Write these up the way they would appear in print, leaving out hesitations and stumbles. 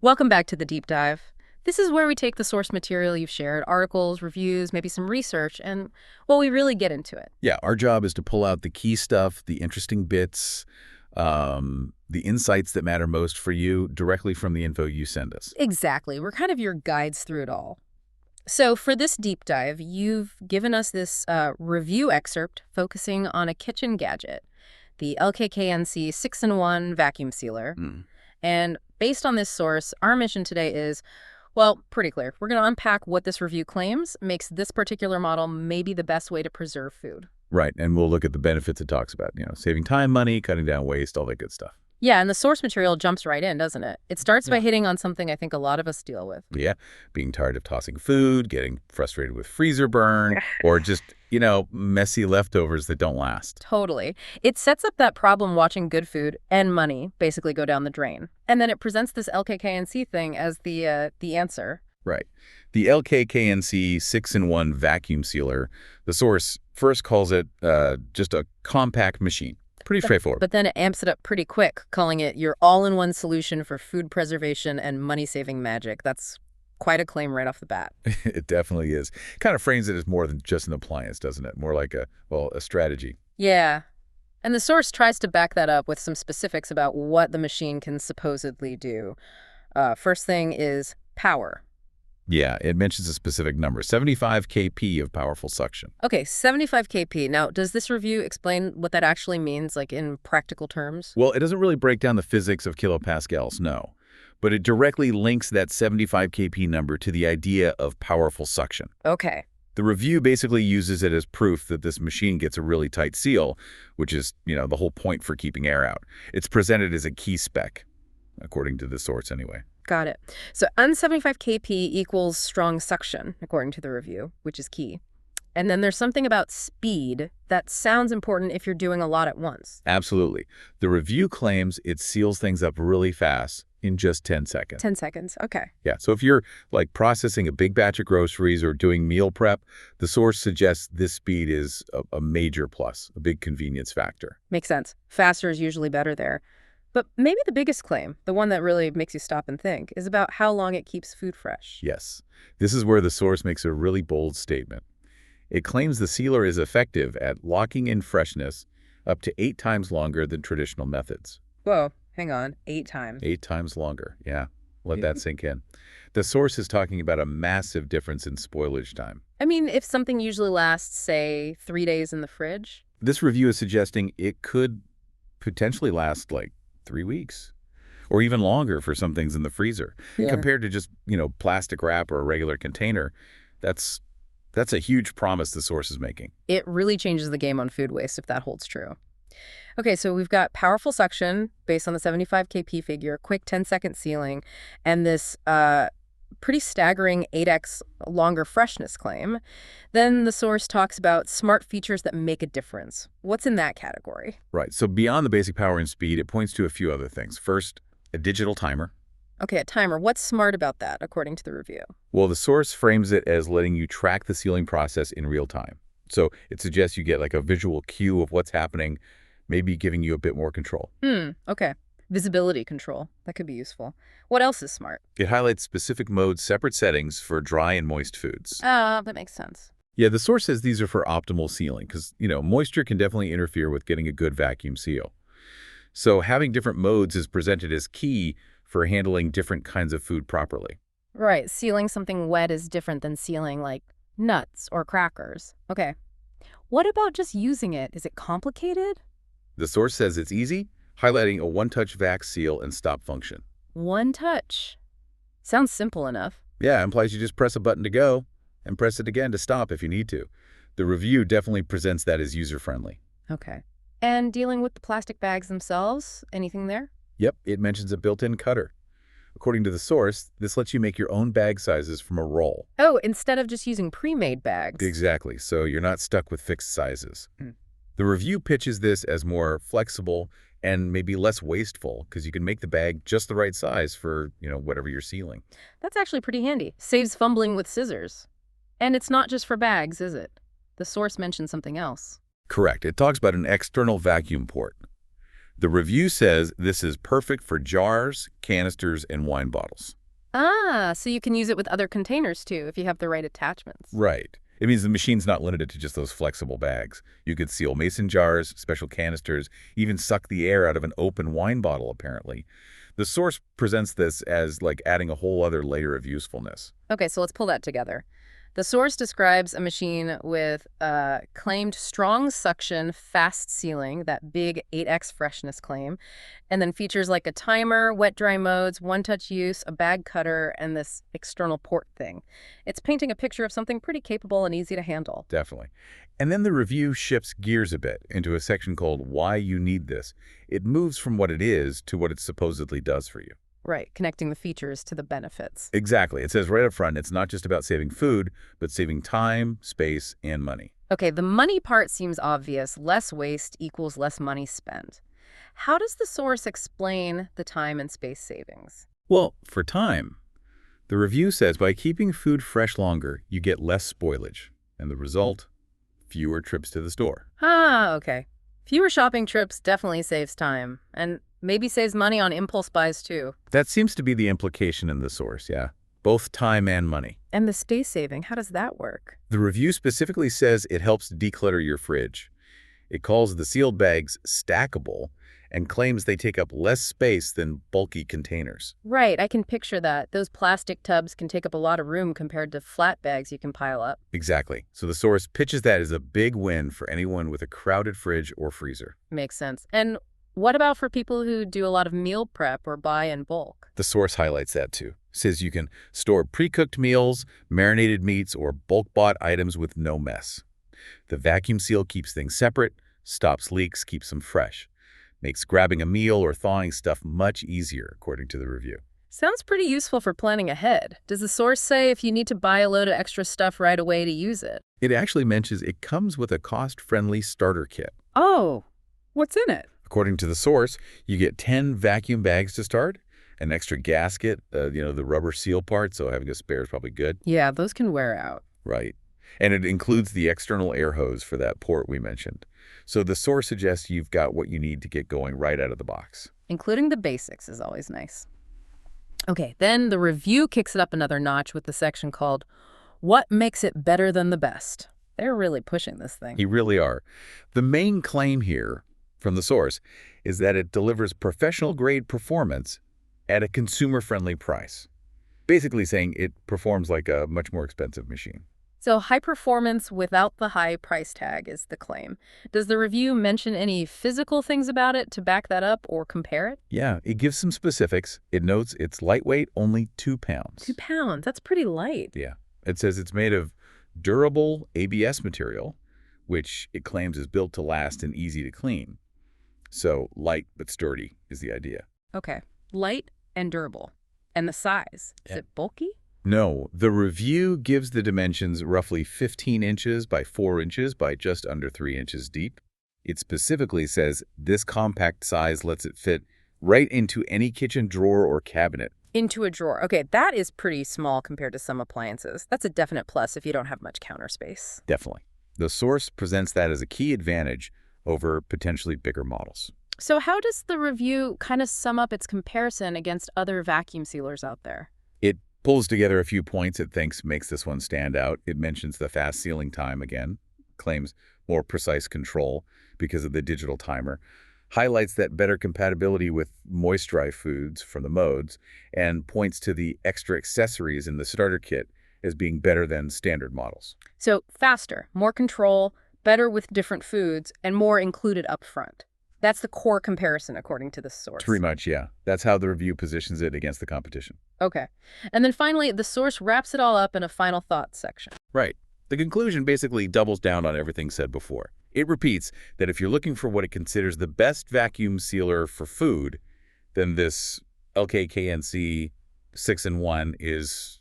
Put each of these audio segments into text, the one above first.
Welcome back to the deep dive. This is where we take the source material you've shared, articles, reviews, maybe some research, and, well, we really get into it. Yeah, our job is to pull out the key stuff, the interesting bits, the insights that matter most for you directly from the info you send us. Exactly. We're kind of your guides through it all. So for this deep dive, you've given us this review excerpt focusing on a kitchen gadget, the LKKNC 6-in-1 vacuum sealer. And based on this source, our mission today is, well, pretty clear. We're going to unpack what this review claims makes this particular model maybe the best way to preserve food. Right, and we'll look at the benefits it talks about, saving time, money, cutting down waste, all that good stuff. Yeah, and the source material jumps right in, doesn't it? It starts by hitting on something I think a lot of us deal with. Yeah, being tired of tossing food, getting frustrated with freezer burn, or just, messy leftovers that don't last. Totally. It sets up that problem watching good food and money basically go down the drain. And then it presents this LKKNC thing as the answer. Right. The LKKNC 6-in-1 vacuum sealer, the source first calls it just a compact machine. Pretty straightforward. But then it amps it up pretty quick, calling it your all-in-one solution for food preservation and money-saving magic. That's quite a claim right off the bat. It definitely is. Kind of frames it as more than just an appliance, doesn't it? More like a strategy. Yeah. And the source tries to back that up with some specifics about what the machine can supposedly do. First thing is power. Yeah, it mentions a specific number, 75 kp of powerful suction. Okay, 75 kp. Now, does this review explain what that actually means, like in practical terms? Well, it doesn't really break down the physics of kilopascals, no. But it directly links that 75 kp number to the idea of powerful suction. Okay. The review basically uses it as proof that this machine gets a really tight seal, which is, the whole point for keeping air out. It's presented as a key spec, according to the source anyway. Got it. So un75 kp equals strong suction, according to the review, which is key. And then there's something about speed that sounds important if you're doing a lot at once. Absolutely. The review claims it seals things up really fast in just 10 seconds. 10 seconds, okay. Yeah, so if you're processing a big batch of groceries or doing meal prep, the source suggests this speed is a major plus, a big convenience factor. Makes sense. Faster is usually better there. But maybe the biggest claim, the one that really makes you stop and think, is about how long it keeps food fresh. Yes. This is where the source makes a really bold statement. It claims the sealer is effective at locking in freshness up to 8 times longer than traditional methods. Whoa, hang on, 8 times. 8 times longer, yeah. Let that sink in. The source is talking about a massive difference in spoilage time. I mean, if something usually lasts, say, 3 days in the fridge? This review is suggesting it could potentially last 3 weeks, or even longer for some things in the freezer. Yeah. Compared to just, plastic wrap or a regular container, that's a huge promise the source is making. It really changes the game on food waste if that holds true. Okay, so we've got powerful suction based on the 75 kp figure, quick 10-second sealing, and this pretty staggering 8x longer freshness claim. Then the source talks about smart features that make a difference. What's in that category? Right. So beyond the basic power and speed, it points to a few other things. First, a digital timer. Okay, a timer. What's smart about that, according to the review? Well, the source frames it as letting you track the sealing process in real time. So it suggests you get a visual cue of what's happening, maybe giving you a bit more control. Okay. Visibility control. That could be useful. What else is smart? It highlights specific modes, separate settings for dry and moist foods. That makes sense. Yeah, the source says these are for optimal sealing because, moisture can definitely interfere with getting a good vacuum seal. So having different modes is presented as key for handling different kinds of food properly. Right. Sealing something wet is different than sealing, nuts or crackers. Okay. What about just using it? Is it complicated? The source says it's easy, highlighting a one-touch vac seal and stop function. One touch. Sounds simple enough. Yeah, implies you just press a button to go and press it again to stop if you need to. The review definitely presents that as user-friendly. Okay. And dealing with the plastic bags themselves, anything there? Yep, it mentions a built-in cutter. According to the source, this lets you make your own bag sizes from a roll. Oh, instead of just using pre-made bags. Exactly, so you're not stuck with fixed sizes. The review pitches this as more flexible and maybe less wasteful because you can make the bag just the right size for, whatever you're sealing. That's actually pretty handy. Saves fumbling with scissors. And it's not just for bags, is it? The source mentioned something else. Correct. It talks about an external vacuum port. The review says this is perfect for jars, canisters, and wine bottles. Ah, so you can use it with other containers too if you have the right attachments. Right. It means the machine's not limited to just those flexible bags. You could seal mason jars, special canisters, even suck the air out of an open wine bottle, apparently. The source presents this as like adding a whole other layer of usefulness. Okay, so let's pull that together. The source describes a machine with claimed strong suction, fast sealing, that big 8x freshness claim, and then features like a timer, wet-dry modes, one-touch use, a bag cutter, and this external port thing. It's painting a picture of something pretty capable and easy to handle. Definitely. And then the review shifts gears a bit into a section called Why You Need This. It moves from what it is to what it supposedly does for you. Right, connecting the features to the benefits. Exactly. It says right up front, it's not just about saving food, but saving time, space, and money. Okay, the money part seems obvious. Less waste equals less money spent. How does the source explain the time and space savings? Well, for time, the review says by keeping food fresh longer, you get less spoilage. And the result, fewer trips to the store. Ah, okay. Fewer shopping trips definitely saves time, and maybe saves money on impulse buys too. That seems to be the implication in the source, yeah. Both time and money. And the space saving, how does that work? The review specifically says it helps declutter your fridge. It calls the sealed bags stackable and claims they take up less space than bulky containers. Right, I can picture that. Those plastic tubs can take up a lot of room compared to flat bags you can pile up. Exactly. So the source pitches that as a big win for anyone with a crowded fridge or freezer. Makes sense. And what about for people who do a lot of meal prep or buy in bulk? The source highlights that too. Says you can store pre-cooked meals, marinated meats, or bulk-bought items with no mess. The vacuum seal keeps things separate, stops leaks, keeps them fresh. Makes grabbing a meal or thawing stuff much easier, according to the review. Sounds pretty useful for planning ahead. Does the source say if you need to buy a load of extra stuff right away to use it? It actually mentions it comes with a cost-friendly starter kit. Oh, what's in it? According to the source, you get 10 vacuum bags to start, an extra gasket, the rubber seal part, so having a spare is probably good. Yeah, those can wear out. Right. And it includes the external air hose for that port we mentioned. So the source suggests you've got what you need to get going right out of the box. Including the basics is always nice. Okay, then the review kicks it up another notch with the section called What Makes It Better Than the Best? They're really pushing this thing. You really are. The main claim here from the source is that it delivers professional-grade performance at a consumer-friendly price. Basically saying it performs like a much more expensive machine. So high performance without the high price tag is the claim. Does the review mention any physical things about it to back that up or compare it? Yeah, it gives some specifics. It notes it's lightweight, only 2 pounds. 2 pounds, that's pretty light. Yeah. It says it's made of durable ABS material, which it claims is built to last and easy to clean. So light but sturdy is the idea. Okay, light and durable. And the size, is it bulky? No, the review gives the dimensions roughly 15 inches by 4 inches by just under 3 inches deep. It specifically says this compact size lets it fit right into any kitchen drawer or cabinet. Into a drawer. Okay, that is pretty small compared to some appliances. That's a definite plus if you don't have much counter space. Definitely. The source presents that as a key advantage over potentially bigger models. So how does the review kind of sum up its comparison against other vacuum sealers out there? It pulls together a few points it thinks makes this one stand out. It mentions the fast sealing time again, claims more precise control because of the digital timer, highlights that better compatibility with moist-dry foods from the modes, and points to the extra accessories in the starter kit as being better than standard models. So faster, more control, better with different foods, and more included up front. That's the core comparison, according to the source. Pretty much, yeah. That's how the review positions it against the competition. Okay. And then finally, the source wraps it all up in a final thoughts section. Right. The conclusion basically doubles down on everything said before. It repeats that if you're looking for what it considers the best vacuum sealer for food, then this LKKNC 6-in-1 is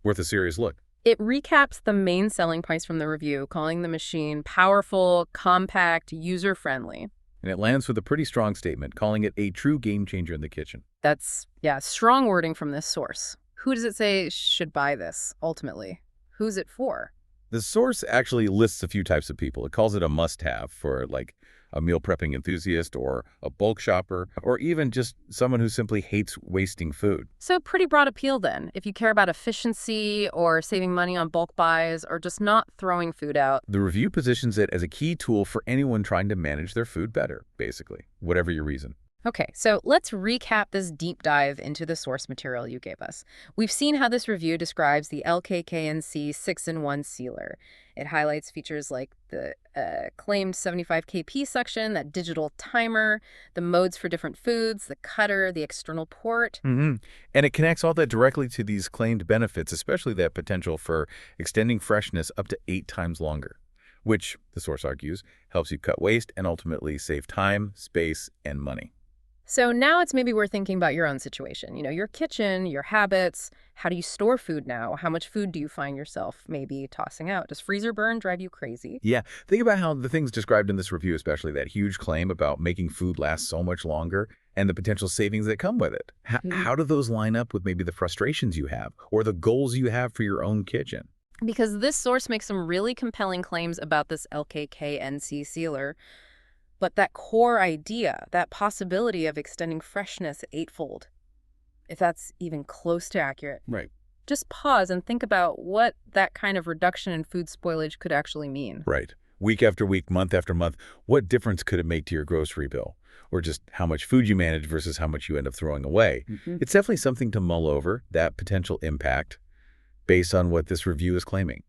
worth a serious look. It recaps the main selling points from the review, calling the machine powerful, compact, user-friendly. And it lands with a pretty strong statement, calling it a true game changer in the kitchen. That's, strong wording from this source. Who does it say should buy this, ultimately? Who's it for? The source actually lists a few types of people. It calls it a must-have for, like, a meal prepping enthusiast or a bulk shopper, or even just someone who simply hates wasting food. So pretty broad appeal then, if you care about efficiency or saving money on bulk buys or just not throwing food out. The review positions it as a key tool for anyone trying to manage their food better, basically, whatever your reason. Okay, so let's recap this deep dive into the source material you gave us. We've seen how this review describes the LKKNC 6-in-1 sealer. It highlights features like the claimed 75 kp suction, that digital timer, the modes for different foods, the cutter, the external port. And it connects all that directly to these claimed benefits, especially that potential for extending freshness up to 8 times longer, which, the source argues, helps you cut waste and ultimately save time, space, and money. So now it's maybe worth thinking about your own situation. Your kitchen, your habits. How do you store food now? How much food do you find yourself maybe tossing out? Does freezer burn drive you crazy? Yeah, think about how the things described in this review, especially that huge claim about making food last so much longer and the potential savings that come with it. How do those line up with maybe the frustrations you have or the goals you have for your own kitchen? Because this source makes some really compelling claims about this LKKNC sealer. But that core idea, that possibility of extending freshness eightfold, if that's even close to accurate, Right. just pause and think about what that kind of reduction in food spoilage could actually mean. Right. Week after week, month after month, what difference could it make to your grocery bill? Or just how much food you manage versus how much you end up throwing away? It's definitely something to mull over, that potential impact, based on what this review is claiming.